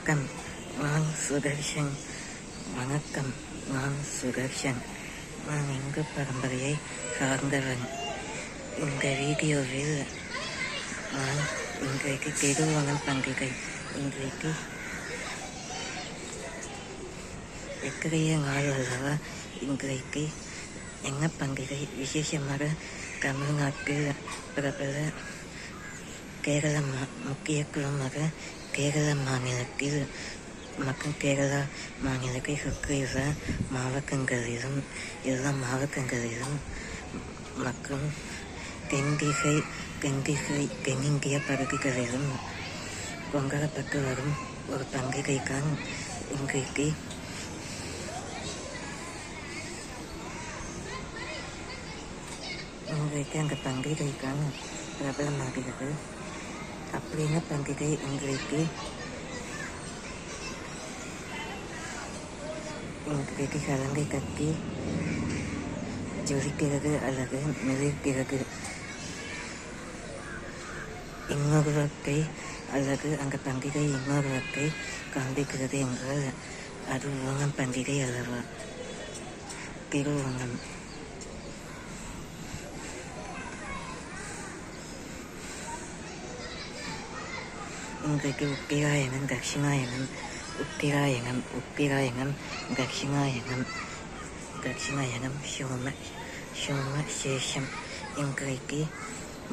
வணக்கம், நான் சுதர்ஷன். வணக்கம், நான் சுதர்ஷன். நான் இந்து பரம்பரையை சார்ந்தவன். இந்த வீடியோவில் நான் இன்றைக்கு திருவோணம் பண்டிகை, இன்றைக்கு எத்தகைய நாள் அல்லவா. இன்றைக்கு என்ன பண்டிகை? விசேஷமாக தமிழ்நாட்டில் பிரபல கேரள முக்கியத்துவமாக கேரள மாநிலத்தில் மற்றும் கேரளா மாநிலத்தை சுற்றியுள்ள மாவட்டங்களிலும் எல்லா மாவட்டங்களிலும் மற்றும் தென்னிந்திய பகுதிகளிலும் கொண்டாடப்பட்டு வரும் ஒரு பண்டிகைதான் இன்றைக்கு அந்த பண்டிகைக்கான பிரபலமாகிறது. அப்படின்னு பண்டிகை இன்றைக்கு சலங்கை கட்டி ஜொலிக்கிறது அல்லது மிளிர்கிறது. இன்னொருவத்தை அல்லது அந்த பண்டிகை இன்னொருவத்தை காண்பிக்கிறது என்றால் அது ஓணம் பண்டிகை அல்லவா, திருவோணம். இன்றைக்கு உத்திராயணம், தட்சிணாயணம், தட்சிணாயணம், சோம சேஷம். இன்றைக்கு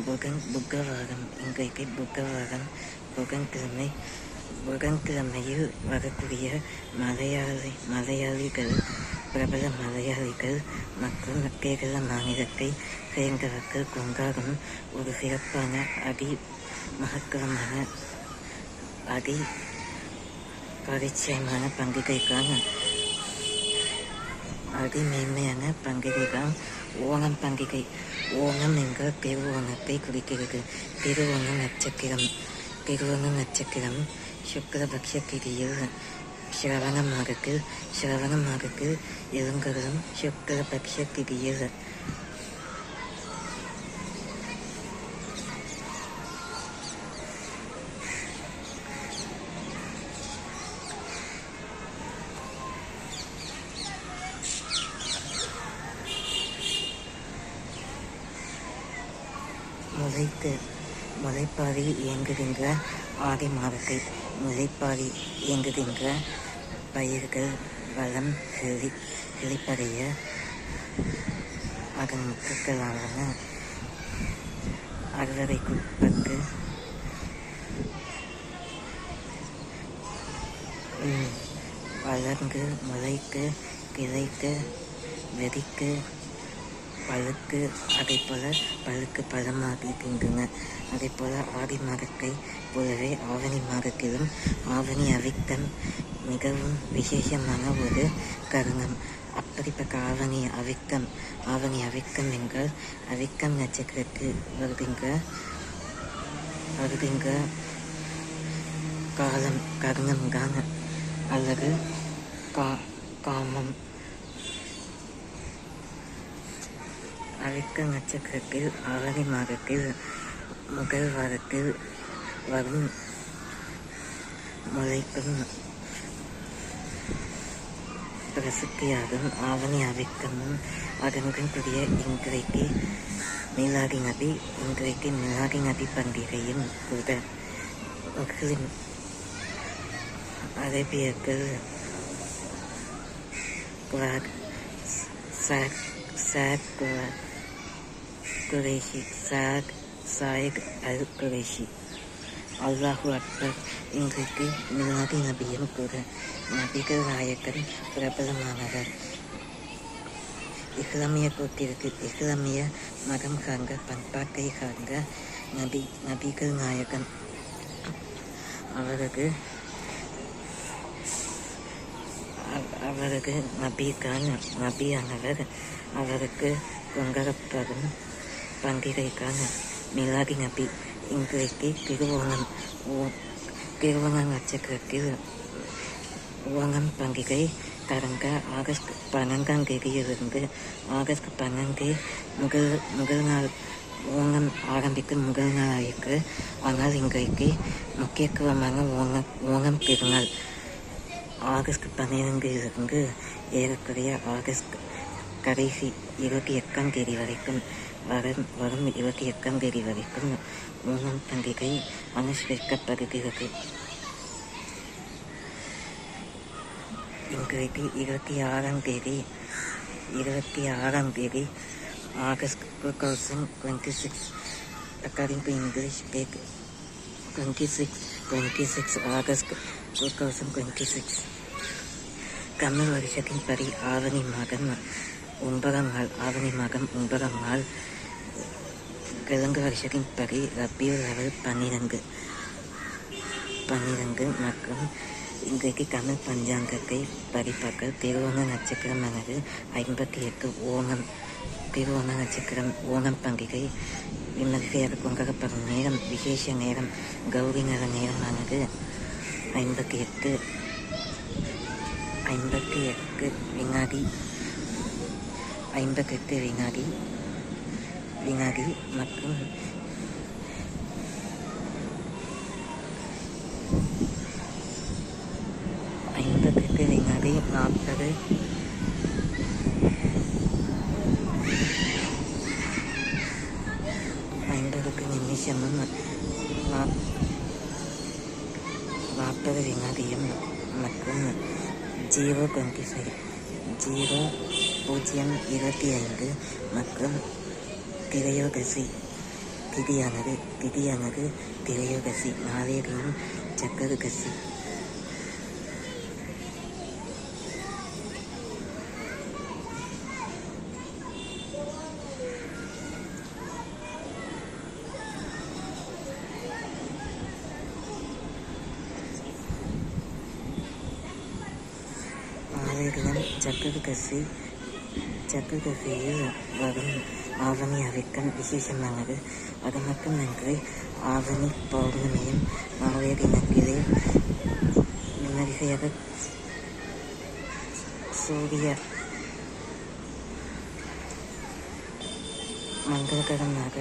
புதன்கிழமை, புதன்கிழமையில் வரக்கூடிய மலையாளிகள், பிரபல மலையாளிகள் மற்றும் கேரள மாநிலத்தை சேர்ந்தவர்கள் கொண்டாடும் ஒரு சிறப்பான மகத்துவமான பரிச்சயமான பண்டிகைக்கான மேன்மையான பண்டிகைதான் ஓணம் பண்டிகை. ஓணம் என்றால் திருவோணத்தை குறிக்கிறது. திருவோண நட்சத்திரம் சுக்லபக்ஷ திதியில் சிரவண மாதத்தில் எழுங்கரும் சுக்லபக்ஷ திதியில் முளைப்பாரி இயங்குகின்ற ஆடி மாதத்தில் இயங்குகின்ற பயிர்கள் வளம் செழிப்படைய அதன் முத்துக்களான அறுவடைக்குட்பட்டு வளர்ந்து முளைத்து கிளைத்து வெடித்து பழுக்கு, பழுக்கு பழமாகின்றன. அதே போல ஆடி மாதத்தை போலவே ஆவணி மாதத்திலும் ஆவணி அவிட்டம் மிகவும் விசேஷமான ஒரு கருணம். அப்படிப்பட்ட ஆவணி அவிட்டம் என்றால் அவிட்டம் நட்சத்திரத்தில் வருகின்ற கருணம் தான் அல்லது காமம். அவிட்ட நட்சத்திரத்தில் ஆவணி மாதத்தில் முதல் வாரத்தில் வரும் முளைக்கும் பிரசித்தியாகும் ஆவணி அவிட்டமும் அதனுடன் கூடிய இன்றைக்கு மிலாடி நபி பண்டிகையும் கூட. முஸ்லிம் அரேபியர்கள் சாயிக் அல் குரேஷி, அல்லாஹு அக்பர். இன்றைக்கு மிலாடி நபியும் கூட. நபிகள் நாயகன் பிரபலமானவர். இஸ்லாமிய மதம் சார்ந்த பண்பாட்டை சார்ந்த நபிகள் நாயகன். அவரது நபியானவர் அவருக்கு கொண்டாடப்படும் பண்டிகைக்கான மிலாடி நபி. இன்றைக்கு திருவோண நட்சத்திரத்தில் ஓணம் பண்டிகை கடந்த ஆகஸ்ட் 12ஆம் தேதியிலிருந்து ஆகஸ்ட் 12 முதல் நாள் ஓணம் ஆரம்பிக்கும் முதல் நாளாயிற்று. ஆனால் இன்றைக்கு முக்கியத்துவமான ஓணம் பெருநாள் ஆகஸ்ட் 12 ஏறக்குறைய ஆகஸ்ட் கடைசி 28ஆம் தேதி வரைக்கும் வரும் 28ஆம் தேதி வரைக்கும் ஓணம் பண்டிகை அனுஷ்டிக்கப்படுகிறது. இன்றைக்கு 26ஆம் தேதி August 2026, according to English date 26 August 2026. Tamil வருஷத்தின்படி ஆவணி மாதம் 9ஆம் நாள், தெலுங்கு வருஷத்தின்படி ரபியுல் அவல் 12 மற்றும் இன்றைக்கு தமிழ் பஞ்சாங்கத்தை படிப்பாக்கள் திருவோண நட்சத்திரமானது 58 ஓணம். திருவோண நட்சத்திரம் ஓணம் பண்டிகை விமர்சையாக கொண்டாடப்படும் நேரம், விசேஷ நேரம், கௌரி நல நேரமானது 58 வினாடி மற்றும் 58 வினாடி 50 நிமிஷமும் 40 வினாடியும் மற்றும் 0:25 மற்றும் திரையோதசி திதியானது திரையோதசி, நாளைய தினம் சக்கரதசி. ஆலயம் சக்கரதசியில் வரும் ஆவணி அவிட்டம் விசேஷமானது. அது மட்டுமின்றி ஆவணி பௌர்ணமியும் நாளைய தினத்திலே விமரிசையாக சூரிய மங்களகரமாக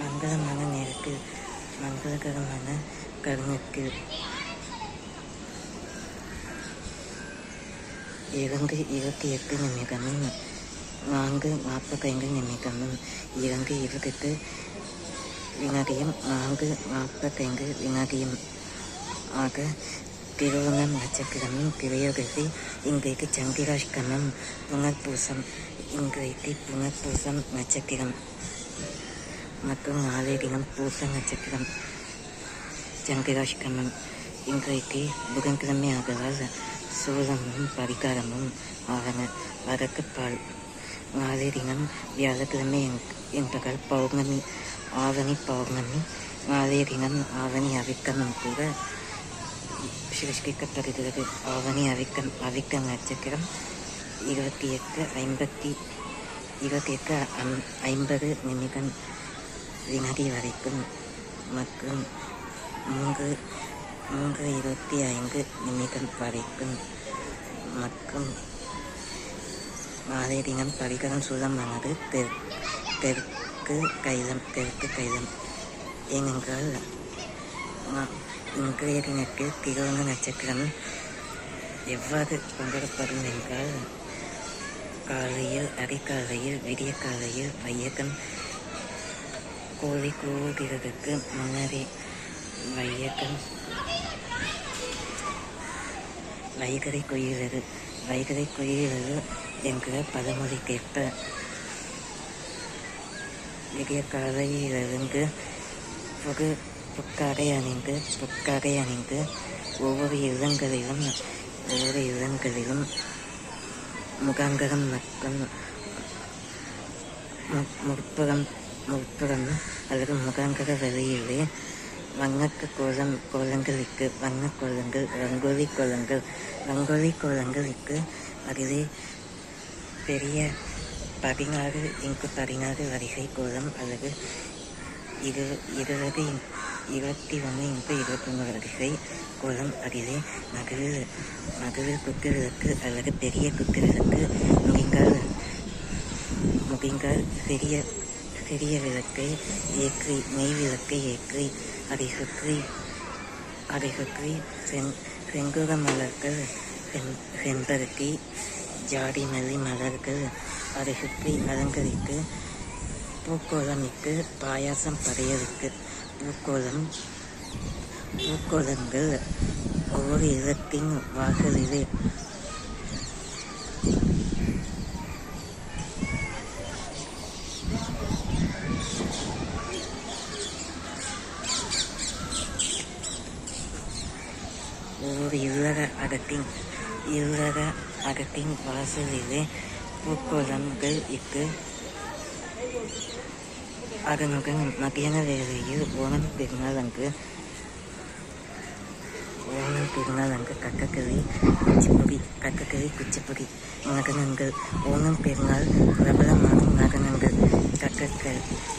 மங்களமான நேரத்தில் மங்களகரமான கருணத்தில் 28 நிமிடமும் 4:45 நிமிடமும் 2:28 வினாடியும் 4:45 வினாடியும் ஆக திருவோணம் நட்சத்திரமும் திரையோதசி. இன்றைக்கு சந்திராஷ்டமம் புனர்பூசம். இன்றைக்கு புனர்பூசம் நட்சத்திரம் மற்றும் நாளைய தினம் பூச நட்சத்திரம். சந்திராஷ்டமம் இன்றைக்கு புதன்கிழமை ஆகவால் சூலமும் பரிகாரமும் ஆவன. வடக்கு பால். நாளைய தினம் வியாழக்கிழமை என்பதால் பௌர்ணமி, ஆவணி பௌர்ணமி. நாளைய தினம் ஆவணி அவிட்டமும் கூட சிருஷ்டிக்கப்படுகிறது. ஆவணி அவிட்டம் நட்சத்திரம் 28:50 நிமிடம் வினாடி வரைக்கும் மற்றும் 3:25 நிமிடம் வரைக்கும் மற்றும் நாளைய தினம் பரிகாரம் சூலமானது தெற்கு கைலம். ஏனென்றால் இன்றைய தினத்தில் திருவோண நட்சத்திரம் எவ்வாறு கொண்டாடப்படும் என்றால், அதிகாலையில் விடிய காலையில் வையகம் கோழி கூவுகிறதுக்கு முன்னரே வைகரை கொய்கிறது என்கிற பழமொழிக்கேற்ப விடிய காலையிலிருந்து புக்காடை அணிந்து ஒவ்வொரு இல்லங்களிலும் முகாங்கரம் மற்றும் முற்புறம் அல்லது முகாங்கர வெளியிலே ரங்கோலி கோலங்களுக்கு அதிலே பெரிய 16 வரிசை கோலம் அல்லது 20 21 வரிசை கோலம் அரிதே நடுவில் குத்துவிளக்கு அல்லது பெரிய குத்துவிளக்கு முகிங்கால் சிறிய விளக்கை ஏற்றி நெய் விளக்கை ஏற்றி அதை சுற்றி செங்குக மலர்கள் செம்பருத்தி ஜாடி மல்லி மலர்கள் அதை சுற்றி அலங்கரித்து பூக்கோலமிட்டு பாயாசம் படையலுக்கு பூக்கோலங்கள் ஒவ்வொரு இல்லத்தின் வாசலிலே ஒவ்வொரு இல்லற அகத்தின் வாசலிலே பூக்கோலங்கள் இட்டு அதனுடன் மத்தியான வேளையில் ஓணம் பெருநாள் அங்கு கக்கக்களி குச்சிப்புடி நடனங்கள். ஓணம் பெருநாள் பிரபலமான நடனங்கள்.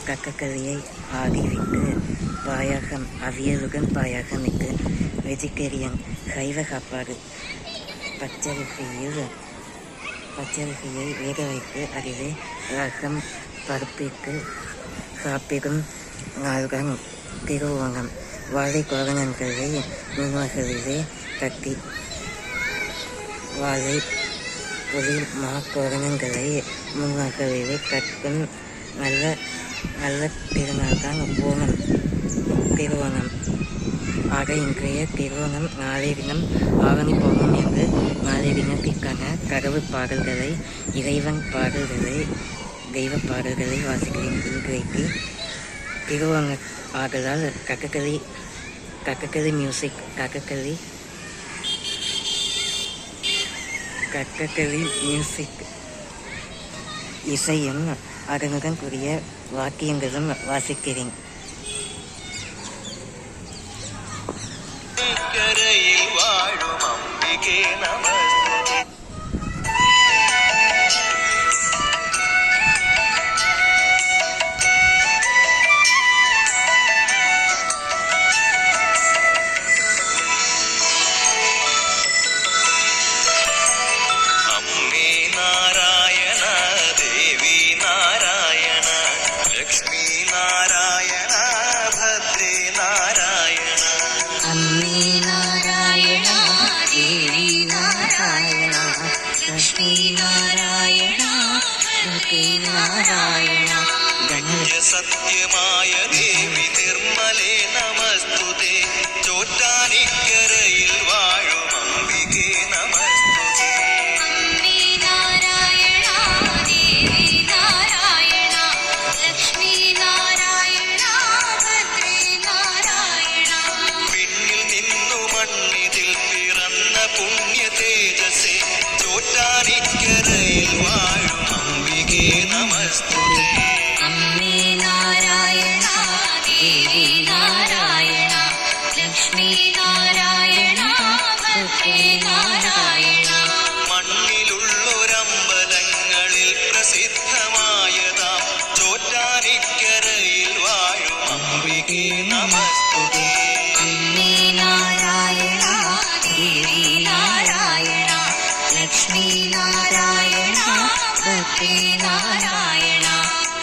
கக்கக்களியை ஆடிவிட்டு பாயாசம் அவியலுடன் பாயாசம் இட்டு வெஜிடேரியன் சைவ சாப்பாடு. பச்சரிசியை வேக வைத்து அதிலே ரசம் பருப்பிட்டு சாப்பிடும் நாள்கள் திருவோணம். வாழை கோரணங்களை முன்வாசலிலே கட்டி வாழை புலி கோரணங்களை முன்வாசலிலே கட்டும் நல்ல திருநாள்தான் திருவோணம். ஆக இன்றைய திருவோணம் நாளைய தினம் ஆவணி போகும் என்று நாளைய தினத்திற்கான கடவுள் பாடல்களை இறைவன் பாடல்களை தெய்வ பாடல்களை வாசிக்கிறேன். இன்றைக்கு திருவோண ஆதலால் கக்கக்களி மியூசிக் இசையும் அதனுடன் கூடிய வாக்கியங்களும் வாசிக்கிறேன். லக்ஷ்மி நாராயண സത്യമായ ദേവി നിർമ്മലേ നമസ്തുതേ. ചോറ്റാനിക്കരയിൽ വാഴും അംബികേ നമസ്തുതേ. പിന്നിൽ നിന്നു മണ്ണിതിൽ പിറന്ന പുണ്യ തേജസ്സേ. ചോറ്റാനിക്കരയിൽ വാഴും അംബികേ നമസ്തുതേ. മണ്ണിലുള്ളൊരമ്പലങ്ങളിൽ പ്രസിദ്ധമായതാം ചോറ്റാനിക്കരയിൽ വാഴും അംബികേ നമസ്തുതേ.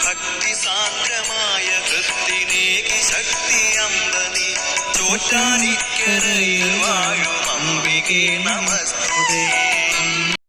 ഭക്തിസാന്ദ്രമായ ഹൃത്തിനേകി ശക്തി അമ്പനി. ചോറ്റാനിക്കരയിൽ വാഴും അംബികേ നമസ്തുതേ.